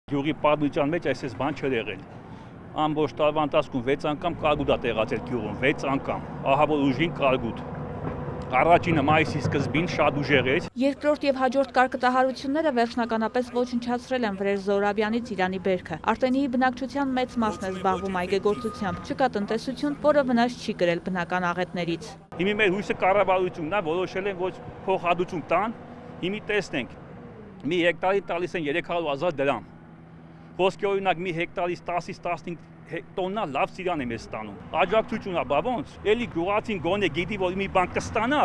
Գյուղի պատմության մեջ այսպես բան չէր եղել։ Ամբողջ տարվա ընթացքում 6 անգամ կարգուտ է տեղացել գյուղում, 6 անգամ։ Ահա որ ուժին կարգուտ։ Առաջինը մայիսի սկզբին շատ ուժեղ էր։ Երկրորդ եւ հաջորդ կարկտահարությունները վերջնականապես ոչնչացրել են Վրեժ Զոհրաբյանի Ծիրանի բերքը։ Արտենիի բնակչության մեծ մասն է զբաղվում այգեգործությամբ։ Չկա տնտեսություն, որը վնաս չի կրել բնական աղետներից։ Հիմա մեր հույսը կառավարությունն է, որոշել են ոչ փոխհատուցում տան։ Հիմա տեսնենք։ Մի հեկտարի տալիս են 300,000 դրամ։ Ոսկե օրինակ մի հեկտարից 10-ից 15 տոննա լավ ծիրան է մեզ ստանում։ Աջակցությունն է, բա ոնց։ Էլի գյուղացին գոնե գիտի, որ մի բան կստանա,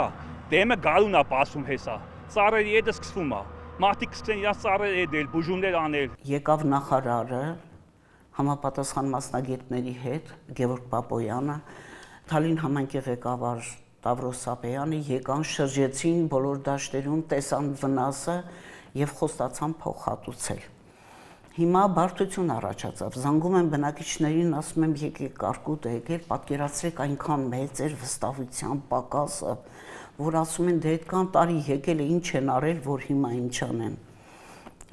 դեմը գարուն է պասում հեսա։ Ծառերի հետը սկսվում է։ Մարդիկ սկսեն իրաց ծառեր էդել, բուժումներ անել։ Եկավ նախարարը համապատասխան մասնագետների հետ, Գևորգ Պապոյանը, Թալին համայնքի ղեկավար Տավրոս Սապեյանը եկան, շրջեցին բոլոր դաշտերում, տեսան վնասը եւ խոստացան փոխհատուցել։ Հիմա բարդություն առաջացավ, զանգում են բնակիչներին, ասում եմ եկեք կարկուտ եկել, պատկերացրեք այնքան մեծ էր վստահության պակասը, որ ասում են դե այդքան տարի եկել է ինչ են արել, որ հիմա ինչ անեն։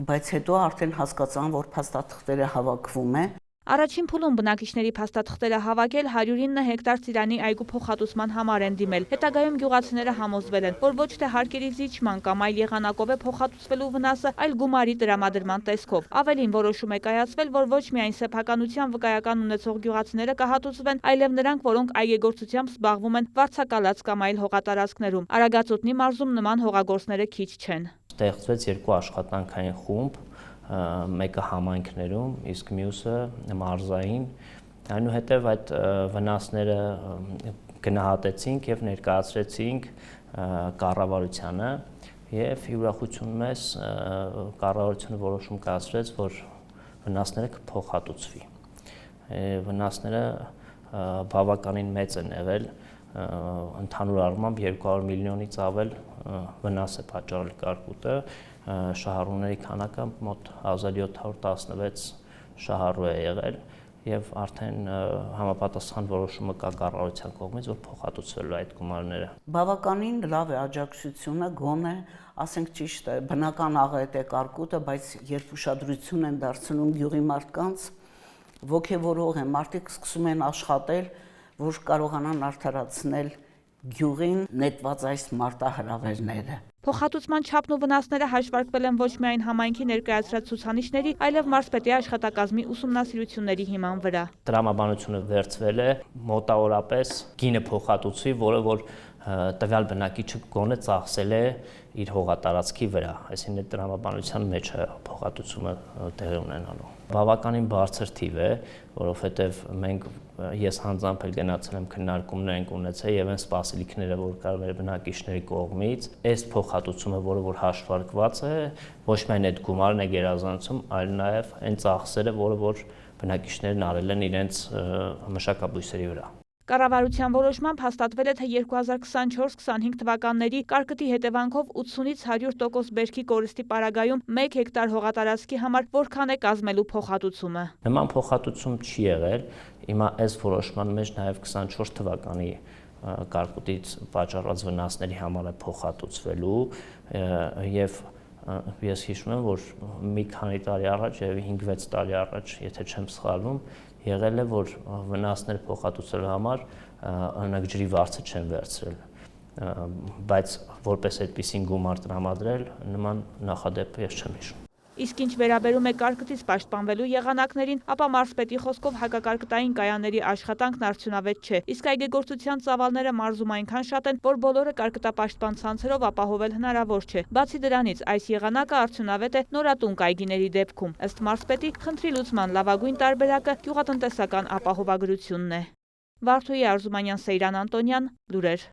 Բայց հետո արդեն հասկացան, որ փաստաթղթերը հավաքվում է։ Առաջին փուլում բնակիչների փաստաթղթերը հավաքել 109 հեկտար Ծիրանի այգու փոխհատուցման համար են դիմել։ Հետագայում գյուղացիները համոզվել են, որ ոչ թե հարկերի զիջման կամ այլ եղանակով է փոխհատուցվելու վնասը, այլ գումարի տրամադրման տեսքով։ Ավելին որոշում է կայացվել, որ ոչ միայն սեփականության վկայական ունեցող գյուղացիները կհատուցվեն, այլև նրանք, որոնք այգեգործությամբ զբաղվում են վարձակալած կամ այլ հողատարածքներում։ Արագածոտնի մարզում նման հողագործները քիչ չեն։ Ստեղծվեց երկու աշխատանքային խումբ, մեկը համայնքներում, իսկ մյուսը մարզային, այնուհետև այդ վնասները գնահատեցինք եւ ներկայացրեցինք կառավարությանը եւ ուրախություն մեզ կառավարությունը որոշում կայացրեց, որ վնասները կփոխհատուցվի։ Վնասները բավականին մեծ են եղել, ընդհանուր առմամբ 200 միլիոնից ավել վնաս է պատճառել կարկուտը, շահառուների քանակը մոտ 1716 շահառու է եղել եւ արդեն համապատասխան որոշումը կա կառավարության կողմից, որ փոխհատուցվելու այդ գումարները։ Բավականին լավ է աջակցությունը, գոնե, ասենք ճիշտ է, բնական աղետ է կարկուտը, բայց երբ ուշադրություն են դարձնում գյուղի մարդկանց, ոգևորող են, մարդիկ սկսում են աշխատել, որ կարողանան արդարացնել գյուղին նետված այս մարտահրավերները։ Փոխհատուցման չափն ու վնասները հաշվարկվել են ոչ միայն համայնքի ներկայացրած ցուցանիշների, այլև մարզպետի աշխատակազմի ուսումնասիրությունների հիման վրա։ Տրամաբանությունը վերցվել է մոտավորապես գինը փոխհատուցվի, որը որ տվյալ բնակիչը գոնե ծախսել է իր հողատարածքի վրա, այսինքն տրամաբանության մեջ է փոխհատուցումը տեղի ունենալու։ Բավականին բարձր թիվ է, որովհետև ես հանձամբ էլ գնացել եմ քննարկումներ ենք ունեցել եւ այն սպասելիքները, որ կար մեր բնակիչների կողմից, այս փոխհատուցումը, որը որ հաշվարկված է, ոչ միայն այդ գումարն է գերազանցում, այլ նաեւ այն ծախսերը, որը որ բնակիչներն արել են իրենց մշակաբույսերի վրա։ Կառավարության որոշմամբ հաստատվել է, թե 2024-25 թվականների կարկտի հետևանքով 80-ից 100% բերքի կորստի պարագայում 1 հեկտար հողատարածքի համար որքան է կազմելու փոխհատուցումը։ Նման փոխհատուցում չի եղել, հիմա այս որոշման մեջ նաև 24 թվականի կարկուտից պատճառված վնասների համար է փոխհատուցվելու եւ ես հիշում եմ, որ մի քանի տարի առաջ եւ 5-6 տարի առաջ, եթե չեմ սխալվում, եղել է, որ վնասներ փոխհատուցելու համար օրինակ ջրի վարձը չեն վերցրել, բայց որպես այդպիսին գումար տրամադրել, նման նախադեպ ես չեմ հիշում։ Իսկ ինչ վերաբերում է կարկտից պաշտպանվելու եղանակներին, ապա մարզպետի խոսքով հակակարկտային կայանների աշխատանքն արդյունավետ չէ, իսկ այգեգործության ծավալները մարզում այնքան շատ են, որ բոլորը կարկտապաշտպան ցանցերով ապահովել հնարավոր չէ։ Բացի դրանից, այս եղանակը արդյունավետ է նորատունկ այգիների դեպքում։ Ըստ մարզպետի, խնդրի լուծման լավագույն տարբերակը գյուղատնտեսական ապահովագրությունն է։ Վարդուհի Արզումանյան, Սեյրան Անտոնյան, լուրեր։